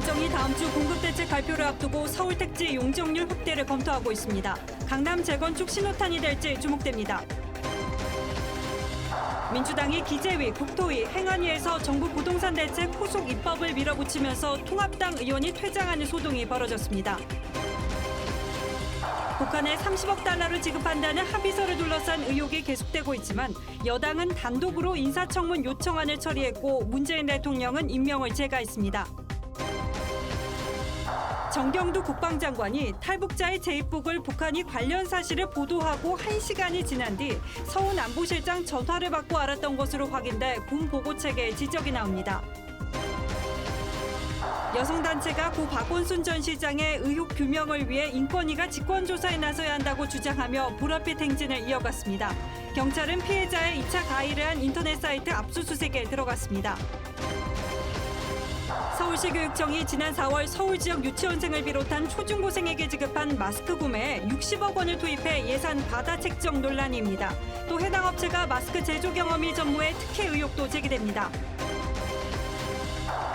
당정이 다음 주 공급대책 발표를 앞두고 서울 택지 용적률 확대를 검토하고 있습니다. 강남 재건축 신호탄이 될지 주목됩니다. 민주당이 기재위, 국토위, 행안위에서 정부 부동산 대책 후속 입법을 밀어붙이면서 통합당 의원이 퇴장하는 소동이 벌어졌습니다. 북한에 30억 달러를 지급한다는 합의서를 둘러싼 의혹이 계속되고 있지만 여당은 단독으로 인사청문 요청안을 처리했고 문재인 대통령은 임명을 제거했습니다. 정경두 국방장관이 탈북자의 재입국을 북한이 관련 사실을 보도하고 1시간이 지난 뒤 서훈 안보실장 전화를 받고 알았던 것으로 확인돼 군 보고책에 지적이 나옵니다. 여성단체가 고 박원순 전 시장의 의혹 규명을 위해 인권위가 직권조사에 나서야 한다고 주장하며 불합리 행진을 이어갔습니다. 경찰은 피해자의 2차 가해를 한 인터넷 사이트 압수수색에 들어갔습니다. 서울시 교육청이 지난 4월 서울 지역 유치원생을 비롯한 초중고생에게 지급한 마스크 구매에 60억 원을 투입해 예산 과다 책정 논란입니다. 또 해당 업체가 마스크 제조 경험이 전무해 특혜 의혹도 제기됩니다.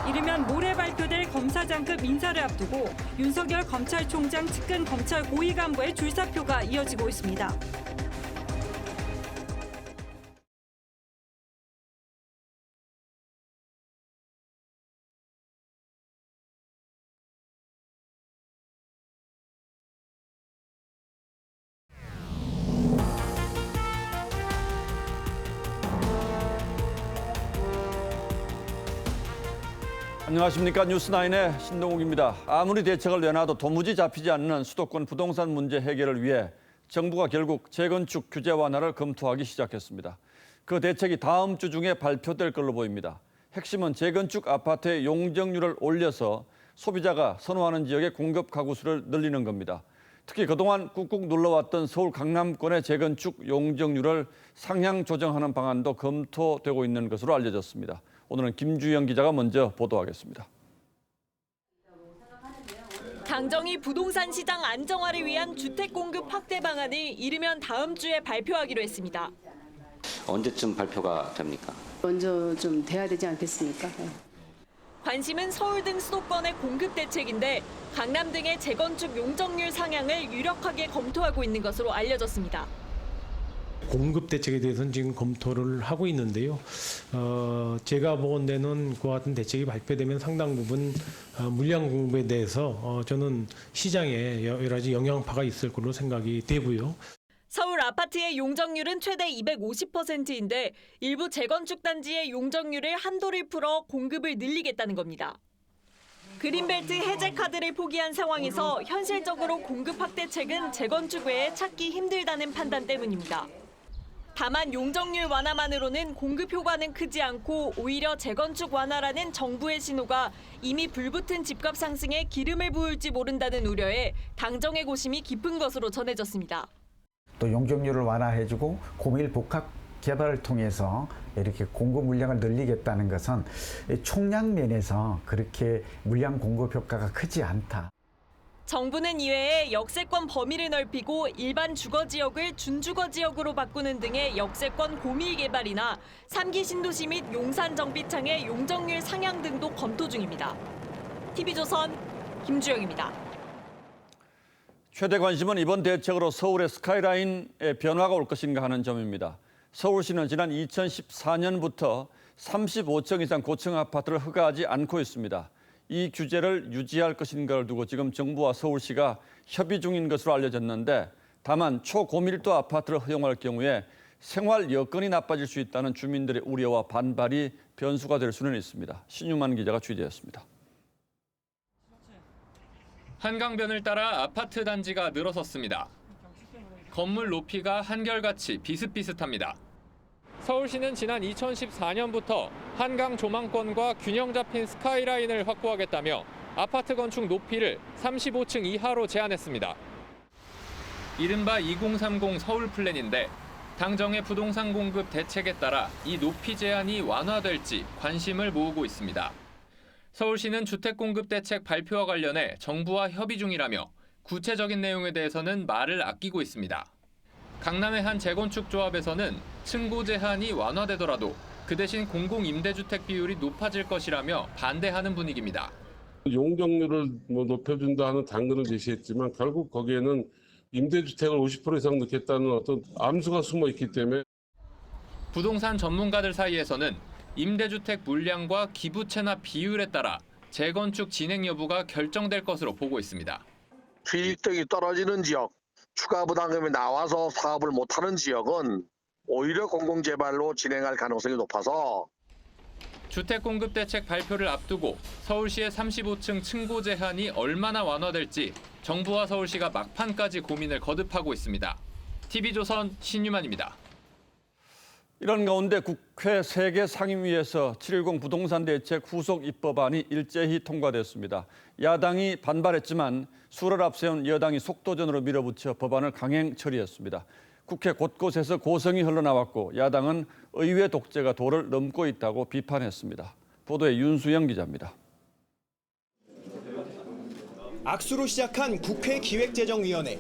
이르면 모레 발표될 검사장급 인사를 앞두고 윤석열 검찰총장 측근 검찰 고위 간부의 줄사표가 이어지고 있습니다. 안녕하십니까. 뉴스9의 신동욱입니다. 아무리 대책을 내놔도 도무지 잡히지 않는 수도권 부동산 문제 해결을 위해 정부가 결국 재건축 규제 완화를 검토하기 시작했습니다. 그 대책이 다음 주 중에 발표될 걸로 보입니다. 핵심은 재건축 아파트의 용적률을 올려서 소비자가 선호하는 지역의 공급 가구 수를 늘리는 겁니다. 특히 그동안 꾹꾹 눌러왔던 서울 강남권의 재건축 용적률을 상향 조정하는 방안도 검토되고 있는 것으로 알려졌습니다. 오늘은 김주영 기자가 먼저 보도하겠습니다. 당정이 부동산 시장 안정화를 위한 주택 공급 확대 방안을 이르면 다음 주에 발표하기로 했습니다. 언제쯤 발표가 됩니까? 먼저 좀 돼야 되지 않겠습니까? 관심은 서울 등 수도권의 공급 대책인데 강남 등의 재건축 용적률 상향을 유력하게 검토하고 있는 것으로 알려졌습니다. 공급 대책에 대해서는 지금 검토를 하고 있는데요. 제가 보건대는 그와 같은 대책이 발표되면 상당 부분 물량 공급에 대해서 저는 시장에 여러 가지 영향파가 있을 걸로 생각이 되고요. 서울 아파트의 용적률은 최대 250%인데 일부 재건축 단지의 용적률을 한도를 풀어 공급을 늘리겠다는 겁니다. 그린벨트 해제 카드를 포기한 상황에서 현실적으로 공급 확대책은 재건축 외에 찾기 힘들다는 판단 때문입니다. 다만 용적률 완화만으로는 공급 효과는 크지 않고 오히려 재건축 완화라는 정부의 신호가 이미 불붙은 집값 상승에 기름을 부을지 모른다는 우려에 당정의 고심이 깊은 것으로 전해졌습니다. 또 용적률을 완화해주고 고밀 복합 개발을 통해서 이렇게 공급 물량을 늘리겠다는 것은 총량 면에서 그렇게 물량 공급 효과가 크지 않다. 정부는 이외에 역세권 범위를 넓히고 일반 주거지역을 준주거지역으로 바꾸는 등의 역세권 고밀 개발이나 3기 신도시 및 용산 정비창의 용적률 상향 등도 검토 중입니다. TV조선 김주영입니다. 최대 관심은 이번 대책으로 서울의 스카이라인에 변화가 올 것인가 하는 점입니다. 서울시는 지난 2014년부터 35층 이상 고층 아파트를 허가하지 않고 있습니다. 이 규제를 유지할 것인가를 두고 지금 정부와 서울시가 협의 중인 것으로 알려졌는데 다만 초고밀도 아파트를 허용할 경우에 생활 여건이 나빠질 수 있다는 주민들의 우려와 반발이 변수가 될 수는 있습니다. 신유만 기자가 취재했습니다. 한강변을 따라 아파트 단지가 늘어섰습니다. 건물 높이가 한결같이 비슷비슷합니다. 서울시는 지난 2014년부터 한강 조망권과 균형 잡힌 스카이라인을 확보하겠다며 아파트 건축 높이를 35층 이하로 제한했습니다. 이른바 2030 서울 플랜인데 당정의 부동산 공급 대책에 따라 이 높이 제한이 완화될지 관심을 모으고 있습니다. 서울시는 주택 공급 대책 발표와 관련해 정부와 협의 중이라며 구체적인 내용에 대해서는 말을 아끼고 있습니다. 강남의 한 재건축 조합에서는 층고 제한이 완화되더라도 그 대신 공공임대주택 비율이 높아질 것이라며 반대하는 분위기입니다. 용적률을 높여준다 하는 당근을 제시했지만 결국 거기에는 임대주택을 50% 이상 넣겠다는 어떤 암수가 숨어 있기 때문에 부동산 전문가들 사이에서는 임대주택 물량과 기부 채납 비율에 따라 재건축 진행 여부가 결정될 것으로 보고 있습니다. 수익성이 떨어지는 지역, 추가 부담금이 나와서 사업을 못하는 지역은 오히려 공공재발로 진행할 가능성이 높아서 주택 공급 대책 발표를 앞두고 서울시의 35층 층고 제한이 얼마나 완화될지 정부와 서울시가 막판까지 고민을 거듭하고 있습니다. TV조선 신유만입니다. 이런 가운데 국회 3개 상임위에서 7.10 부동산 대책 후속 입법안이 일제히 통과됐습니다. 야당이 반발했지만 수를 앞세운 여당이 속도전으로 밀어붙여 법안을 강행 처리했습니다. 국회 곳곳에서 고성이 흘러나왔고 야당은 의회 독재가 도를 넘고 있다고 비판했습니다. 보도에 윤수영 기자입니다. 악수로 시작한 국회 기획재정위원회.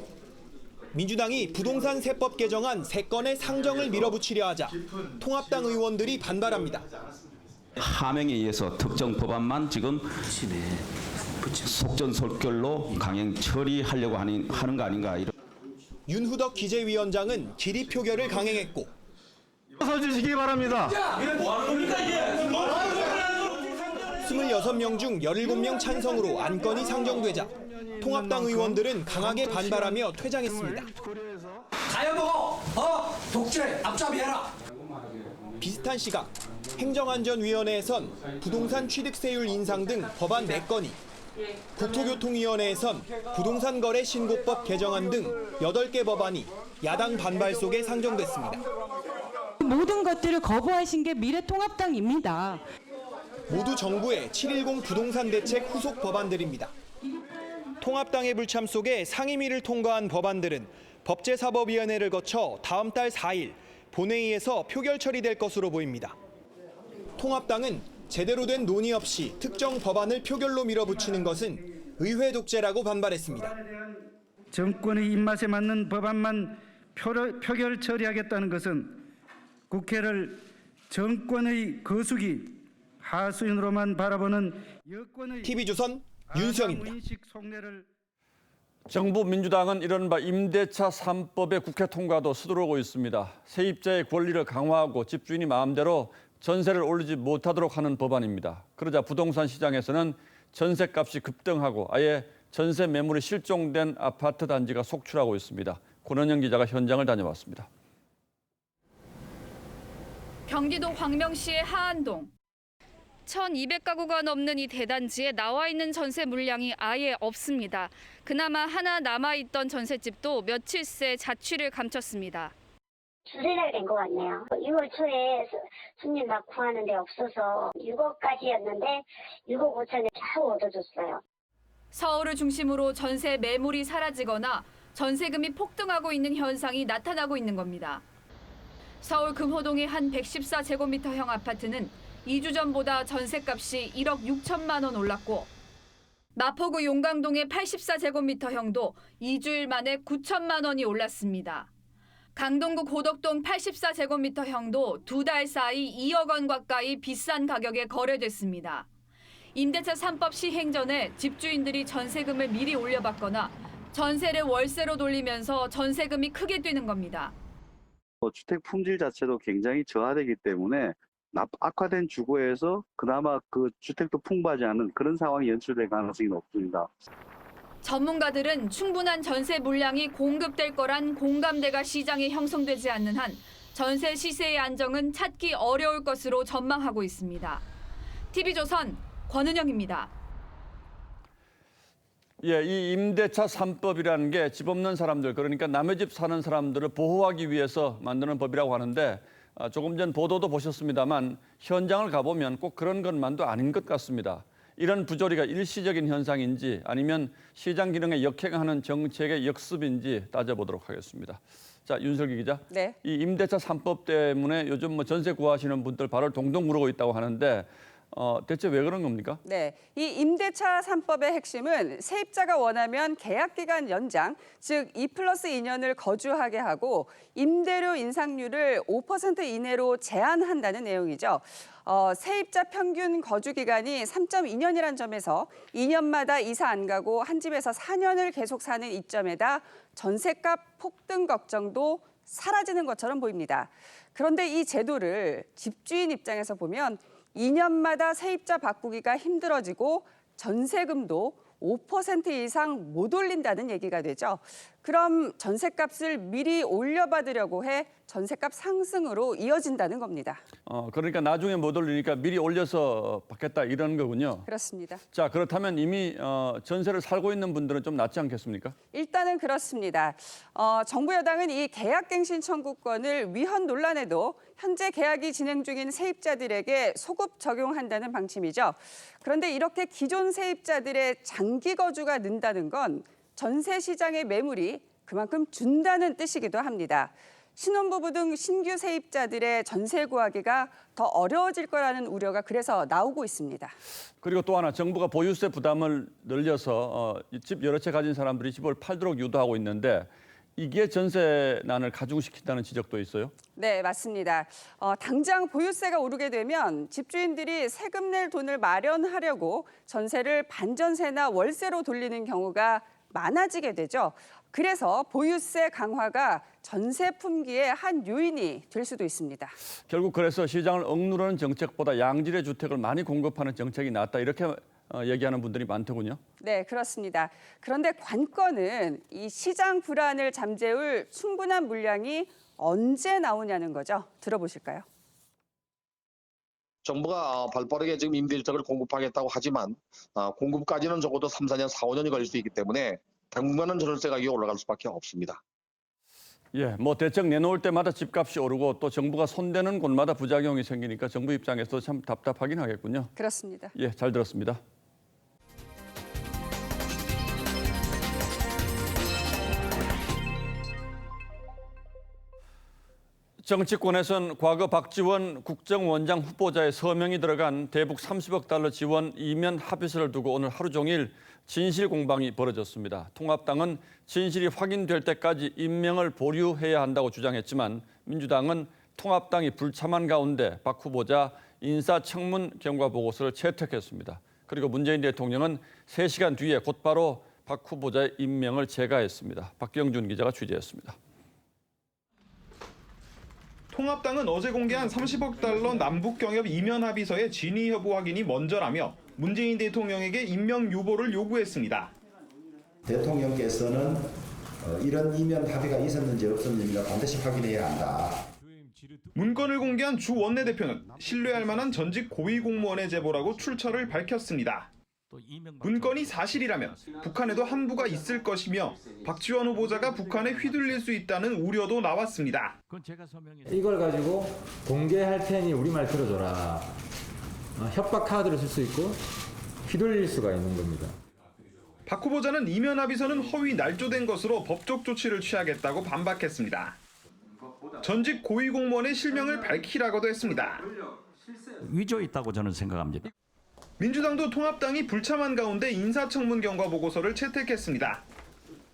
민주당이 부동산 세법 개정안 3건의 상정을 밀어붙이려 하자 통합당 의원들이 반발합니다. 하명에 의해서 특정 법안만 지금 속전속결로 강행 처리하려고 하는 거 아닌가. 윤후덕 기재위원장은 질의 표결을 강행했고 서주시기 바랍니다. 26명 중 17명 찬성으로 안건이 상정되자 통합당 의원들은 강하게 반발하며 퇴장했습니다. 가여보고 독재 앞잡이해라. 비슷한 시각 행정안전위원회에선 부동산 취득세율 인상 등 법안 4건이, 국토교통위원회에선 부동산 거래 신고법 개정안 등 8개 법안이 야당 반발 속에 상정됐습니다. 모든 것들을 거부하신 게 미래통합당입니다. 모두 정부의 7.10 부동산 대책 후속 법안들입니다. 통합당의 불참 속에 상임위를 통과한 법안들은 법제사법위원회를 거쳐 다음 달 4일 본회의에서 표결 처리될 것으로 보입니다. 통합당은 제대로 된 논의 없이 특정 법안을 표결로 밀어붙이는 것은 의회 독재라고 반발했습니다. 정권의 입맛에 맞는 법안만 표결 처리하겠다는 것은 국회를 정권의 거수기, 하수인으로만 바라보는 여권의 TV조선 윤수영입니다. 정부 민주당은 이른바 임대차 3법의 국회 통과도 서두르고 있습니다. 세입자의 권리를 강화하고 집주인이 마음대로 전세를 올리지 못하도록 하는 법안입니다. 그러자 부동산 시장에서는 전세값이 급등하고 아예 전세 매물이 실종된 아파트 단지가 속출하고 있습니다. 권은영 기자가 현장을 다녀왔습니다. 경기도 광명시의 하안동. 1,200가구가 넘는 이 대단지에 나와 있는 전세 물량이 아예 없습니다. 그나마 하나 남아있던 전셋집도 며칠 새 자취를 감췄습니다. 주세달 된 것 같네요. 6월 초에 손님 막 구하는데 없어서 6억까지였는데 6억 5천에 겨우 얻어줬어요. 서울을 중심으로 전세 매물이 사라지거나 전세금이 폭등하고 있는 현상이 나타나고 있는 겁니다. 서울 금호동의 한 114제곱미터형 아파트는 2주 전보다 전세값이 1억 6천만 원 올랐고 마포구 용강동의 84제곱미터형도 2주일 만에 9천만 원이 올랐습니다. 강동구 고덕동 84제곱미터형도 2달 사이 2억 원 가까이 비싼 가격에 거래됐습니다. 임대차 3법 시행 전에 집주인들이 전세금을 미리 올려받거나 전세를 월세로 돌리면서 전세금이 크게 뛰는 겁니다. 주택 품질 자체도 굉장히 저하되기 때문에 악화된 주거에서 그나마 그 주택도 풍부하지 않은 그런 상황이 연출될 가능성이 높습니다. 전문가들은 충분한 전세 물량이 공급될 거란 공감대가 시장에 형성되지 않는 한 전세 시세의 안정은 찾기 어려울 것으로 전망하고 있습니다. TV조선 권은영입니다. 예, 이 임대차 3법이라는 게 집 없는 사람들, 그러니까 남의 집 사는 사람들을 보호하기 위해서 만드는 법이라고 하는데 조금 전 보도도 보셨습니다만 현장을 가보면 꼭 그런 것만도 아닌 것 같습니다. 이런 부조리가 일시적인 현상인지 아니면 시장 기능에 역행하는 정책의 역습인지 따져보도록 하겠습니다. 자, 윤슬기 기자. 네. 이 임대차 3법 때문에 요즘 뭐 전세 구하시는 분들 발을 동동 구르고 있다고 하는데 대체 왜 그런 겁니까? 네, 이 임대차 3법의 핵심은 세입자가 원하면 계약기간 연장, 즉 2+2년을 거주하게 하고 임대료 인상률을 5% 이내로 제한한다는 내용이죠. 세입자 평균 거주 기간이 3.2년이란 점에서 2년마다 이사 안 가고 한 집에서 4년을 계속 사는 이점에다 전셋값 폭등 걱정도 사라지는 것처럼 보입니다. 그런데 이 제도를 집주인 입장에서 보면 2년마다 세입자 바꾸기가 힘들어지고 전세금도 5% 이상 못 올린다는 얘기가 되죠. 그럼 전셋값을 미리 올려받으려고 해 전셋값 상승으로 이어진다는 겁니다. 그러니까 나중에 못 올리니까 미리 올려서 받겠다 이런 거군요. 그렇습니다. 자, 그렇다면 이미 전세를 살고 있는 분들은 좀 낫지 않겠습니까? 일단은 그렇습니다. 정부 여당은 이 계약갱신 청구권을 위헌 논란에도 현재 계약이 진행 중인 세입자들에게 소급 적용한다는 방침이죠. 그런데 이렇게 기존 세입자들의 장기 거주가 는다는 건 전세 시장의 매물이 그만큼 준다는 뜻이기도 합니다. 신혼부부 등 신규 세입자들의 전세 구하기가 더 어려워질 거라는 우려가 그래서 나오고 있습니다. 그리고 또 하나 정부가 보유세 부담을 늘려서 집 여러 채 가진 사람들이 집을 팔도록 유도하고 있는데 이게 전세난을 가중시킨다는 지적도 있어요? 네, 맞습니다. 당장 보유세가 오르게 되면 집주인들이 세금 낼 돈을 마련하려고 전세를 반전세나 월세로 돌리는 경우가 많아지게 되죠. 그래서 보유세 강화가 전세 품귀의 한 요인이 될 수도 있습니다. 결국 그래서 시장을 억누르는 정책보다 양질의 주택을 많이 공급하는 정책이 낫다 이렇게 얘기하는 분들이 많더군요. 네, 그렇습니다. 그런데 관건은 이 시장 불안을 잠재울 충분한 물량이 언제 나오냐는 거죠. 들어보실까요? 정부가 발빠르게 지금 임대주택을 공급하겠다고 하지만 공급까지는 적어도 3, 4년, 4, 5년이 걸릴 수 있기 때문에 당분간은 전월세 가격이 올라갈 수밖에 없습니다. 예, 뭐 대책 내놓을 때마다 집값이 오르고 또 정부가 손대는 곳마다 부작용이 생기니까 정부 입장에서 참 답답하긴 하겠군요. 그렇습니다. 예, 잘 들었습니다. 정치권에선 과거 박지원 국정원장 후보자의 서명이 들어간 대북 30억 달러 지원 이면 합의서를 두고 오늘 하루 종일 진실 공방이 벌어졌습니다. 통합당은 진실이 확인될 때까지 임명을 보류해야 한다고 주장했지만 민주당은 통합당이 불참한 가운데 박 후보자 인사청문 경과 보고서를 채택했습니다. 그리고 문재인 대통령은 3시간 뒤에 곧바로 박 후보자의 임명을 재가했습니다. 박경준 기자가 취재했습니다. 통합당은 어제 공개한 30억 달러 남북경협 이면 합의서의 진위 여부 확인이 먼저라며 문재인 대통령에게 임명 유보를 요구했습니다. 대통령께서는 이런 이면 합의가 있었는지 없었는지를 반드시 확인해야 한다. 문건을 공개한 주 원내대표는 신뢰할 만한 전직 고위공무원의 제보라고 출처를 밝혔습니다. 문건이 사실이라면 북한에도 한부가 있을 것이며 박지원 후보자가 북한에 휘둘릴 수 있다는 우려도 나왔습니다. 이걸 가지고 공개할 테니 우리말 들어줘라. 협박 카드를 쓸 수 있고 휘둘릴 수가 있는 겁니다. 박 후보자는 이면 합의서는 허위 날조된 것으로 법적 조치를 취하겠다고 반박했습니다. 전직 고위공무원의 실명을 밝히라고도 했습니다. 위조 있다고 저는 생각합니다. 민주당도 통합당이 불참한 가운데 인사청문 경과 보고서를 채택했습니다.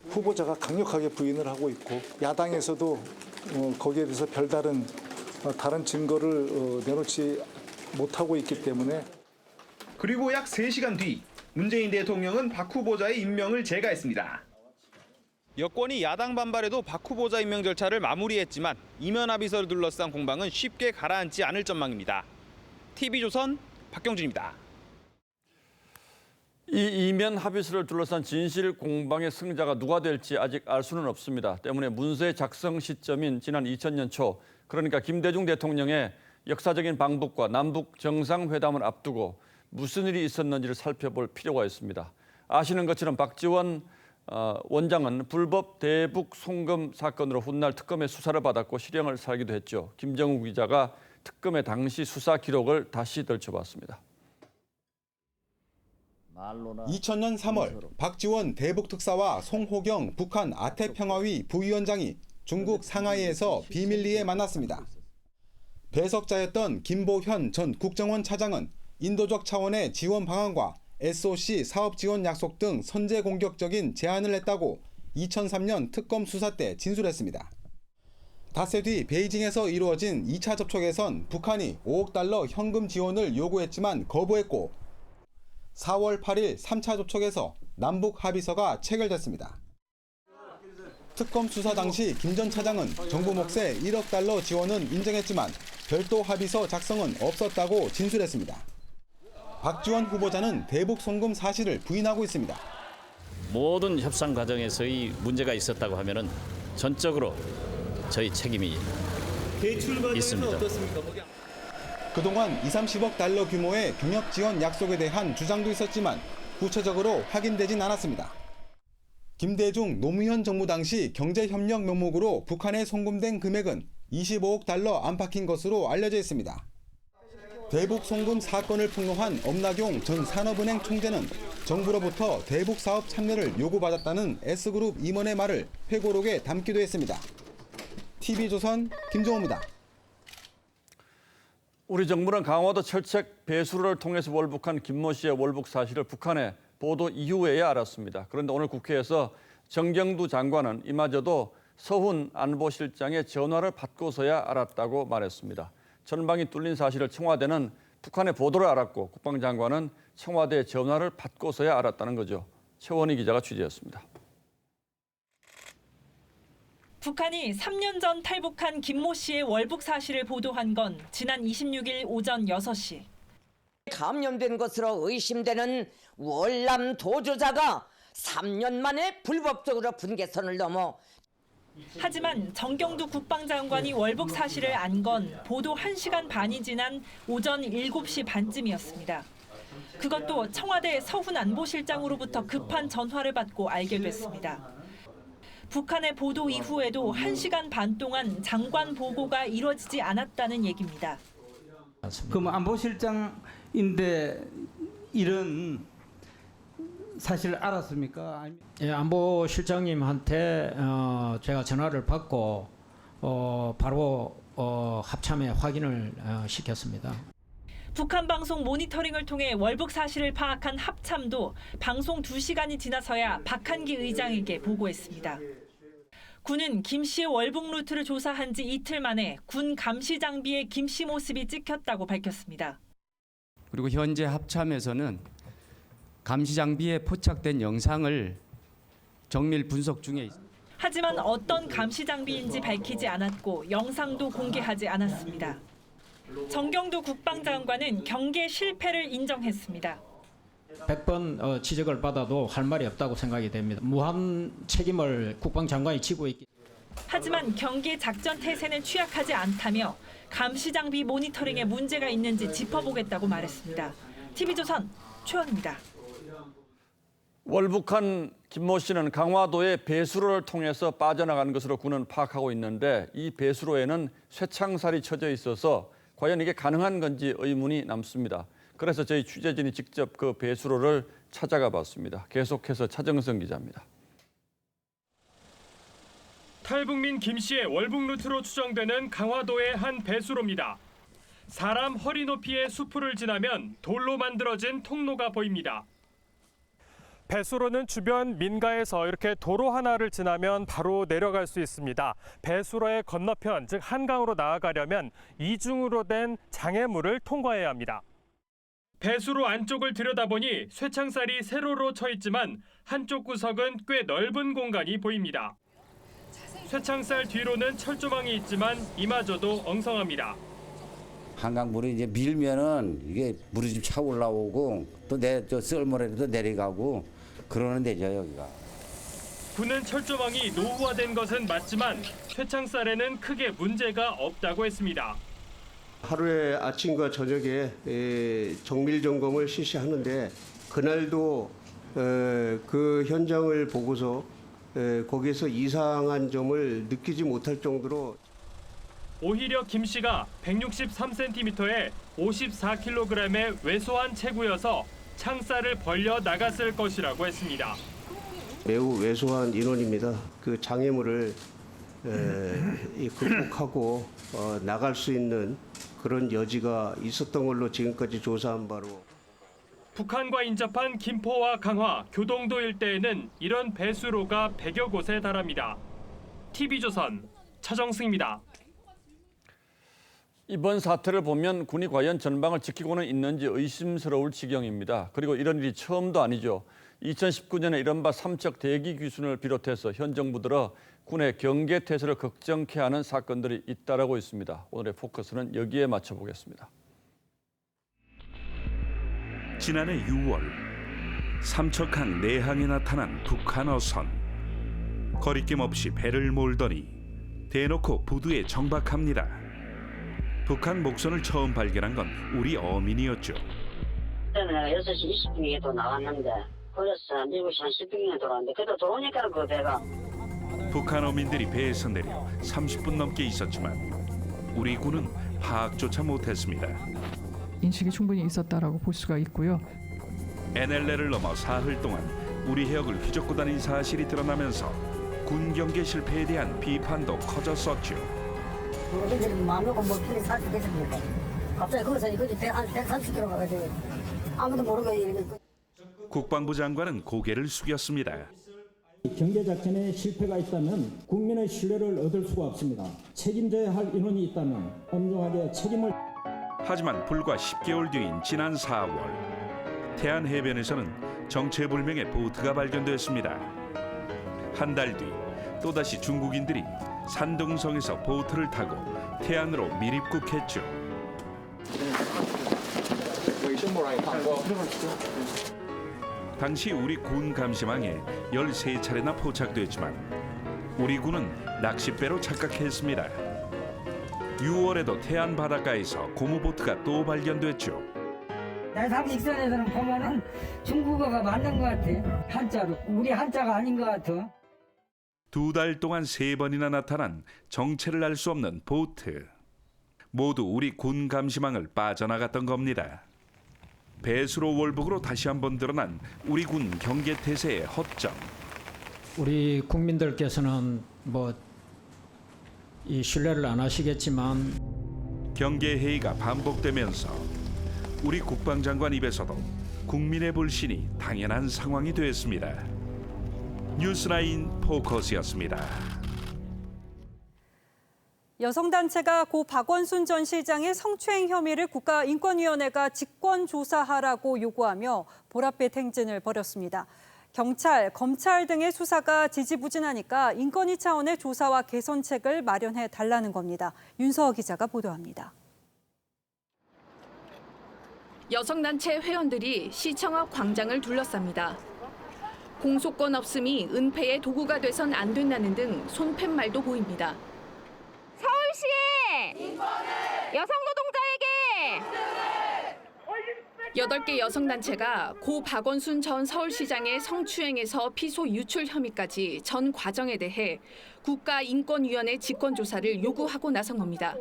후보자가 강력하게 부인을 하고 있고 야당에서도 거기에 대해서 별다른 다른 증거를 내놓지 못하고 있기 때문에 그리고 약 3시간 뒤 문재인 대통령은 박 후보자의 임명을 재가했습니다. 여권이 야당 반발에도 박 후보자 임명 절차를 마무리했지만 이면 합의서를 둘러싼 공방은 쉽게 가라앉지 않을 전망입니다. TV조선 박경준입니다. 이 이면 합의서를 둘러싼 진실 공방의 승자가 누가 될지 아직 알 수는 없습니다. 때문에 문서의 작성 시점인 지난 2000년 초, 그러니까 김대중 대통령의 역사적인 방북과 남북 정상회담을 앞두고 무슨 일이 있었는지를 살펴볼 필요가 있습니다. 아시는 것처럼 박지원 원장은 불법 대북 송금 사건으로 훗날 특검의 수사를 받았고 실형을 살기도 했죠. 김정우 기자가 특검의 당시 수사 기록을 다시 들춰봤습니다. 2000년 3월 박지원 대북특사와 송호경 북한 아태평화위 부위원장이 중국 상하이에서 비밀리에 만났습니다. 배석자였던 김보현 전 국정원 차장은 인도적 차원의 지원 방안과 SOC 사업 지원 약속 등 선제 공격적인 제안을 했다고 2003년 특검 수사 때 진술했습니다. 닷새 뒤 베이징에서 이루어진 2차 접촉에선 북한이 5억 달러 현금 지원을 요구했지만 거부했고 4월 8일 3차 접촉에서 남북 합의서가 체결됐습니다. 특검 수사 당시 김 전 차장은 정부 몫의 1억 달러 지원은 인정했지만 별도 합의서 작성은 없었다고 진술했습니다. 박지원 후보자는 대북 송금 사실을 부인하고 있습니다. 모든 협상 과정에서의 문제가 있었다고 하면은 전적으로 저희 책임이 있습니다. 그동안 20-30억 달러 규모의 경협 지원 약속에 대한 주장도 있었지만 구체적으로 확인되진 않았습니다. 김대중 노무현 정부 당시 경제협력 명목으로 북한에 송금된 금액은 25억 달러 안팎인 것으로 알려져 있습니다. 대북 송금 사건을 폭로한 엄나경 전 산업은행 총재는 정부로부터 대북 사업 참여를 요구받았다는 S그룹 임원의 말을 회고록에 담기도 했습니다. TV조선 김종호입니다. 우리 정부는 강화도 철책 배수로를 통해서 월북한 김모 씨의 월북 사실을 북한의 보도 이후에야 알았습니다. 그런데 오늘 국회에서 정경두 장관은 이마저도 서훈 안보실장의 전화를 받고서야 알았다고 말했습니다. 전방이 뚫린 사실을 청와대는 북한의 보도를 알았고 국방장관은 청와대의 전화를 받고서야 알았다는 거죠. 최원희 기자가 취재했습니다. 북한이 3년 전 탈북한 김모 씨의 월북 사실을 보도한 건 지난 26일 오전 6시. 감염된 것으로 의심되는 월남 도주자가 3년 만에 불법적으로 분계선을 넘어. 하지만 정경두 국방장관이 월북 사실을 안 건 보도 1시간 반이 지난 오전 7시 반쯤이었습니다. 그것도 청와대 서훈 안보실장으로부터 급한 전화를 받고 알게 됐습니다. 북한의 보도 이후에도 1시간 반 동안 장관 보고가 이뤄지지 않았다는 얘기입니다. 그럼 안보실장인데 이런 사실을 알았습니까? 예, 안보실장님한테 제가 전화를 받고 바로 합참에 확인을 시켰습니다. 북한 방송 모니터링을 통해 월북 사실을 파악한 합참도 방송 2시간이 지나서야 박한기 의장에게 보고했습니다. 군은 김 씨의 월북 루트를 조사한 지 이틀 만에 군 감시 장비에 김 씨 모습이 찍혔다고 밝혔습니다. 그리고 현재 합참에서는 감시 장비에 포착된 영상을 정밀 분석 중에 있습니다. 하지만 어떤 감시 장비인지 밝히지 않았고 영상도 공개하지 않았습니다. 정경두 국방장관은 경계 실패를 인정했습니다. 100번 지적을 받아도 할 말이 없다고 생각이 됩니다. 무한 책임을 국방장관이 지고 있기. 하지만 경계 작전 태세는 취약하지 않다며 감시 장비 모니터링에 문제가 있는지 짚어보겠다고 말했습니다. TV조선 최원입니다. 월북한 김모 씨는 강화도의 배수로를 통해서 빠져나간 것으로 군은 파악하고 있는데 이 배수로에는 쇠창살이 쳐져 있어서 과연 이게 가능한 건지 의문이 남습니다. 그래서 저희 취재진이 직접 그 배수로를 찾아가 봤습니다. 계속해서 차정성 기자입니다. 탈북민 김 씨의 월북 루트로 추정되는 강화도의 한 배수로입니다. 사람 허리 높이의 수풀을 지나면 돌로 만들어진 통로가 보입니다. 배수로는 주변 민가에서 이렇게 도로 하나를 지나면 바로 내려갈 수 있습니다. 배수로의 건너편, 즉 한강으로 나아가려면 이중으로 된 장애물을 통과해야 합니다. 배수로 안쪽을 들여다보니 쇠창살이 세로로 쳐 있지만 한쪽 구석은 꽤 넓은 공간이 보입니다. 쇠창살 뒤로는 철조망이 있지만 이마저도 엉성합니다. 한강물이 이제 밀면은 이게 물이 좀 차 올라오고 또 저 썰물에도 내려가고 그러는 데죠 여기가. 군은 철조망이 노후화된 것은 맞지만 쇠창살에는 크게 문제가 없다고 했습니다. 하루에 아침과 저녁에 정밀 점검을 실시하는데 그날도 그 현장을 보고서 거기에서 이상한 점을 느끼지 못할 정도로. 오히려 김 씨가 163cm에 54kg의 왜소한 체구여서 창살을 벌려 나갔을 것이라고 했습니다. 매우 왜소한 인원입니다. 그 장애물을 극복하고 나갈 수 있는 그런 여지가 있었던 걸로 지금까지 조사한 바로. 북한과 인접한 김포와 강화, 교동도 일대에는 이런 배수로가 100여 곳에 달합니다. TV조선 차정승입니다. 이번 사태를 보면 군이 과연 전방을 지키고는 있는지 의심스러울 지경입니다. 그리고 이런 일이 처음도 아니죠. 2019년에 이른바 삼척 대기 귀순을 비롯해서 현 정부 들어 군의 경계태세를 걱정케 하는 사건들이 잇따르고 있습니다. 오늘의 포커스는 여기에 맞춰보겠습니다. 지난해 6월 삼척항 내항에 나타난 북한 어선. 거리낌 없이 배를 몰더니 대놓고 부두에 정박합니다. 북한 목선을 처음 발견한 건 우리 어민이었죠. 그때는 내가 6시 20분에 또 나왔는데 그래서 7시 한 10분에 돌아왔는데 그래도 들어오니까 그 배가 북한 어민들이 배에서 내려 30분 넘게 있었지만 우리 군은 파악조차 못했습니다. 인식이 충분히 있었다라고 볼 수가 있고요. NLL을 넘어 사흘 동안 우리 해역을 휘젓고 다닌 사실이 드러나면서 군 경계 실패에 대한 비판도 커졌었죠. 어른들이 마음 놓고 뭐 편히 살 수 있겠습니까? 갑자기 거기서 거기 130km 가가지고 아무도 모르고 이렇게. 국방부 장관은 고개를 숙였습니다. 경계작전에 실패가 있다면 국민의 신뢰를 얻을 수가 없습니다. 책임져야 할 인원이 있다면 엄중하게 책임을. 하지만 불과 10개월 뒤인 지난 4월 태안 해변에서는 정체불명의 보트가 발견됐습니다. 한 달 뒤 또다시 중국인들이 산둥성에서 보트를 타고 태안으로 밀입국했죠. 당시 우리 군 감시망에 13차례나 포착됐지만 우리 군은 낚싯배로 착각했습니다. 6월에도 태안 바닷가에서 고무보트가 또 발견됐죠. 내가 직선에서는 보면은 중국어가 맞는 것 같아. 한자로. 우리 한자가 아닌 것 같아. 2달 동안 3번이나 나타난 정체를 알 수 없는 보트. 모두 우리 군 감시망을 빠져나갔던 겁니다. 배수로 월북으로 다시 한번 드러난 우리 군 경계태세의 허점. 우리 국민들께서는 이 신뢰를 안 하시겠지만 경계회의가 반복되면서 우리 국방장관 입에서도 국민의 불신이 당연한 상황이 됐습니다. 뉴스라인 포커스였습니다. 여성단체가 고 박원순 전 시장의 성추행 혐의를 국가인권위원회가 직권조사하라고 요구하며 보랏빛 행진을 벌였습니다. 경찰, 검찰 등의 수사가 지지부진하니까 인권위 차원의 조사와 개선책을 마련해 달라는 겁니다. 윤서어 기자가 보도합니다. 여성단체 회원들이 시청 앞 광장을 둘러쌉니다. 공소권 없음이 은폐의 도구가 돼선 안 된다는 등 손팻말도 보입니다. 서울시에 여성 노동자에게 8개 여성단체가 고 박원순 전 서울시장의 성추행에서 피소 유출 혐의까지 전 과정에 대해 국가인권위원회 직권조사를 요구하고 나선 겁니다.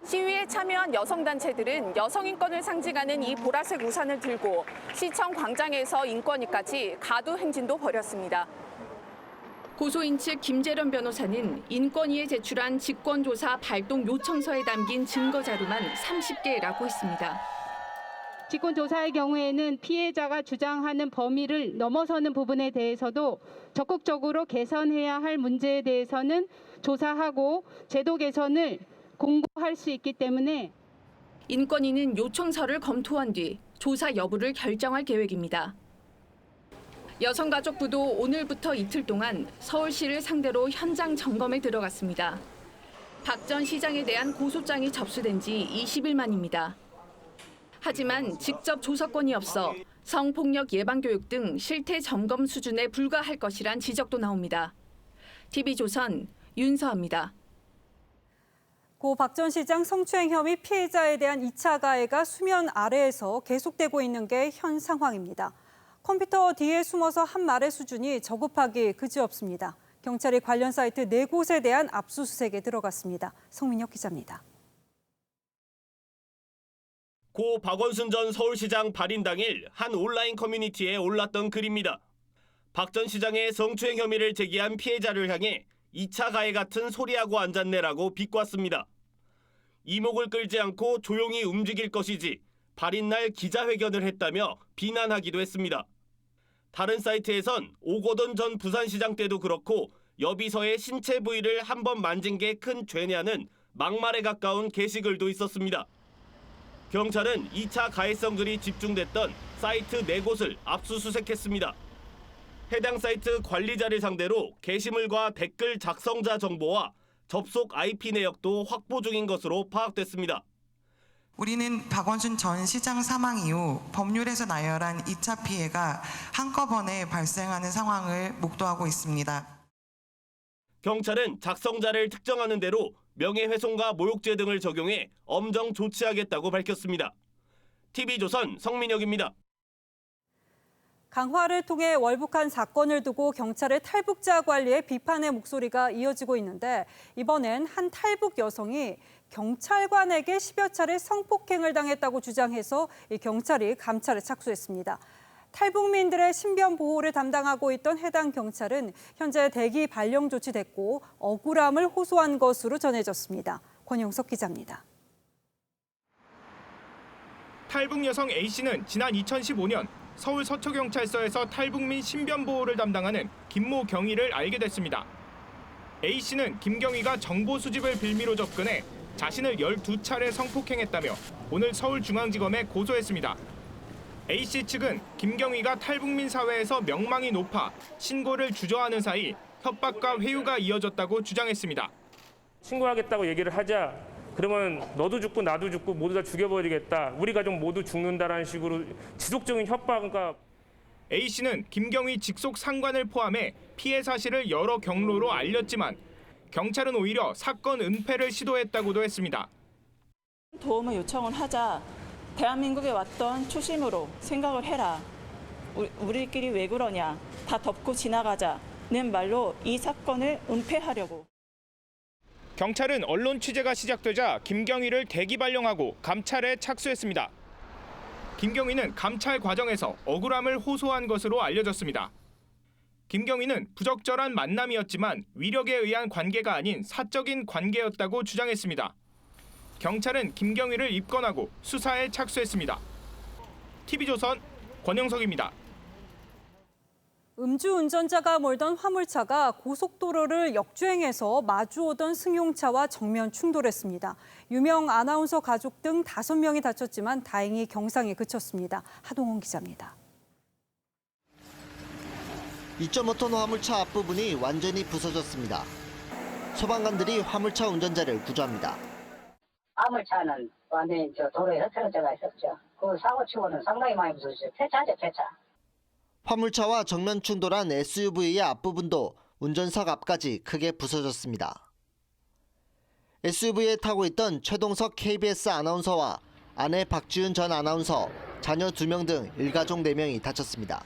시위에 참여한 여성단체들은 여성인권을 상징하는 이 보라색 우산을 들고 시청 광장에서 인권위까지 가두 행진도 벌였습니다. 고소인 측 김재련 변호사는 인권위에 제출한 직권조사 발동 요청서에 담긴 증거 자료만 30개라고 했습니다. 직권조사의 경우에는 피해자가 주장하는 범위를 넘어서는 부분에 대해서도 적극적으로 개선해야 할 문제에 대해서는 조사하고 제도 개선을 공고할 수 있기 때문에 인권위는 요청서를 검토한 뒤 조사 여부를 결정할 계획입니다. 여성가족부도 오늘부터 이틀 동안 서울시를 상대로 현장 점검에 들어갔습니다. 박 전 시장에 대한 고소장이 접수된 지 20일 만입니다. 하지만 직접 조사권이 없어 성폭력 예방교육 등 실태 점검 수준에 불과할 것이란 지적도 나옵니다. TV조선 윤서아입니다. 고 박 전 시장 성추행 혐의 피해자에 대한 2차 가해가 수면 아래에서 계속되고 있는 게 현 상황입니다. 컴퓨터 뒤에 숨어서 한 말의 수준이 저급하기 그지없습니다. 경찰이 관련 사이트 4곳에 대한 압수수색에 들어갔습니다. 성민혁 기자입니다. 고 박원순 전 서울시장 발인 당일 한 온라인 커뮤니티에 올랐던 글입니다. 박 전 시장의 성추행 혐의를 제기한 피해자를 향해 2차 가해 같은 소리하고 앉았네라고 비꼬았습니다. 이목을 끌지 않고 조용히 움직일 것이지 발인 날 기자회견을 했다며 비난하기도 했습니다. 다른 사이트에선 오거돈 전 부산시장 때도 그렇고 여비서의 신체 부위를 한 번 만진 게 큰 죄냐는 막말에 가까운 게시글도 있었습니다. 경찰은 2차 가해성들이 집중됐던 사이트 4곳을 압수수색했습니다. 해당 사이트 관리자를 상대로 게시물과 댓글 작성자 정보와 접속 IP 내역도 확보 중인 것으로 파악됐습니다. 우리는 박원순 전 시장 사망 이후 법률에서 나열한 2차 피해가 한꺼번에 발생하는 상황을 목도하고 있습니다. 경찰은 작성자를 특정하는 대로 명예훼손과 모욕죄 등을 적용해 엄정 조치하겠다고 밝혔습니다. TV조선 성민혁입니다. 강화를 통해 월북한 사건을 두고 경찰의 탈북자 관리에 비판의 목소리가 이어지고 있는데 이번엔 한 탈북 여성이 경찰관에게 10여 차례 성폭행을 당했다고 주장해서 경찰이 감찰에 착수했습니다. 탈북민들의 신변 보호를 담당하고 있던 해당 경찰은 현재 대기 발령 조치됐고 억울함을 호소한 것으로 전해졌습니다. 권영석 기자입니다. 탈북 여성 A씨는 지난 2015년 서울 서초경찰서에서 탈북민 신변 보호를 담당하는 김모 경위를 알게 됐습니다. A씨는 김경위가 정보 수집을 빌미로 접근해 자신을 12차례 성폭행했다며 오늘 서울중앙지검에 고소했습니다. A씨 측은 김경위가 탈북민 사회에서 명망이 높아 신고를 주저하는 사이 협박과 회유가 이어졌다고 주장했습니다. 신고하겠다고 얘기를 하자 그러면 너도 죽고 나도 죽고 모두 다 죽여버리겠다. 우리 가족 모두 죽는다라는 식으로 지속적인 협박과 A씨는 김경위 직속 상관을 포함해 피해 사실을 여러 경로로 알렸지만 경찰은 오히려 사건 은폐를 시도했다고도 했습니다. 도움을 요청을 하자 대한민국에 왔던 초심으로 생각을 해라. 우리끼리 왜 그러냐. 다 덮고 지나가자는 말로 이 사건을 은폐하려고. 경찰은 언론 취재가 시작되자 김경위를 대기 발령하고 감찰에 착수했습니다. 김경위는 감찰 과정에서 억울함을 호소한 것으로 알려졌습니다. 김경위는 부적절한 만남이었지만 위력에 의한 관계가 아닌 사적인 관계였다고 주장했습니다. 경찰은 김경위를 입건하고 수사에 착수했습니다. TV조선 권영석입니다. 음주운전자가 몰던 화물차가 고속도로를 역주행해서 마주오던 승용차와 정면 충돌했습니다. 유명 아나운서 가족 등 5명이 다쳤지만 다행히 경상에 그쳤습니다. 하동훈 기자입니다. 2.5톤 화물차 앞부분이 완전히 부서졌습니다. 소방관들이 화물차 운전자를 구조합니다. 화물차는 완전히 도로에 흩어져가 있었죠. 그 사고치고는 상당히 많이 부서졌죠. 폐차죠, 폐차. 화물차와 정면 충돌한 SUV의 앞부분도 운전석 앞까지 크게 부서졌습니다. SUV에 타고 있던 최동석 KBS 아나운서와 아내 박지윤 전 아나운서, 자녀 2명 등 일가족 4명이 다쳤습니다.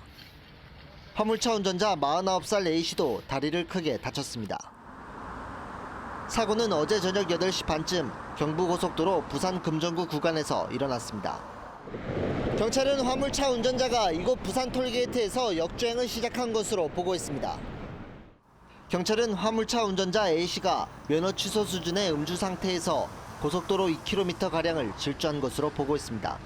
화물차 운전자 49살 A씨도 다리를 크게 다쳤습니다. 사고는 어제 저녁 8시 반쯤 경부고속도로 부산 금정구 구간에서 일어났습니다. 경찰은 화물차 운전자가 이곳 부산 톨게이트에서 역주행을 시작한 것으로 보고 있습니다. 경찰은 화물차 운전자 A씨가 면허 취소 수준의 음주 상태에서 고속도로 2km가량을 질주한 것으로 보고 있습니다.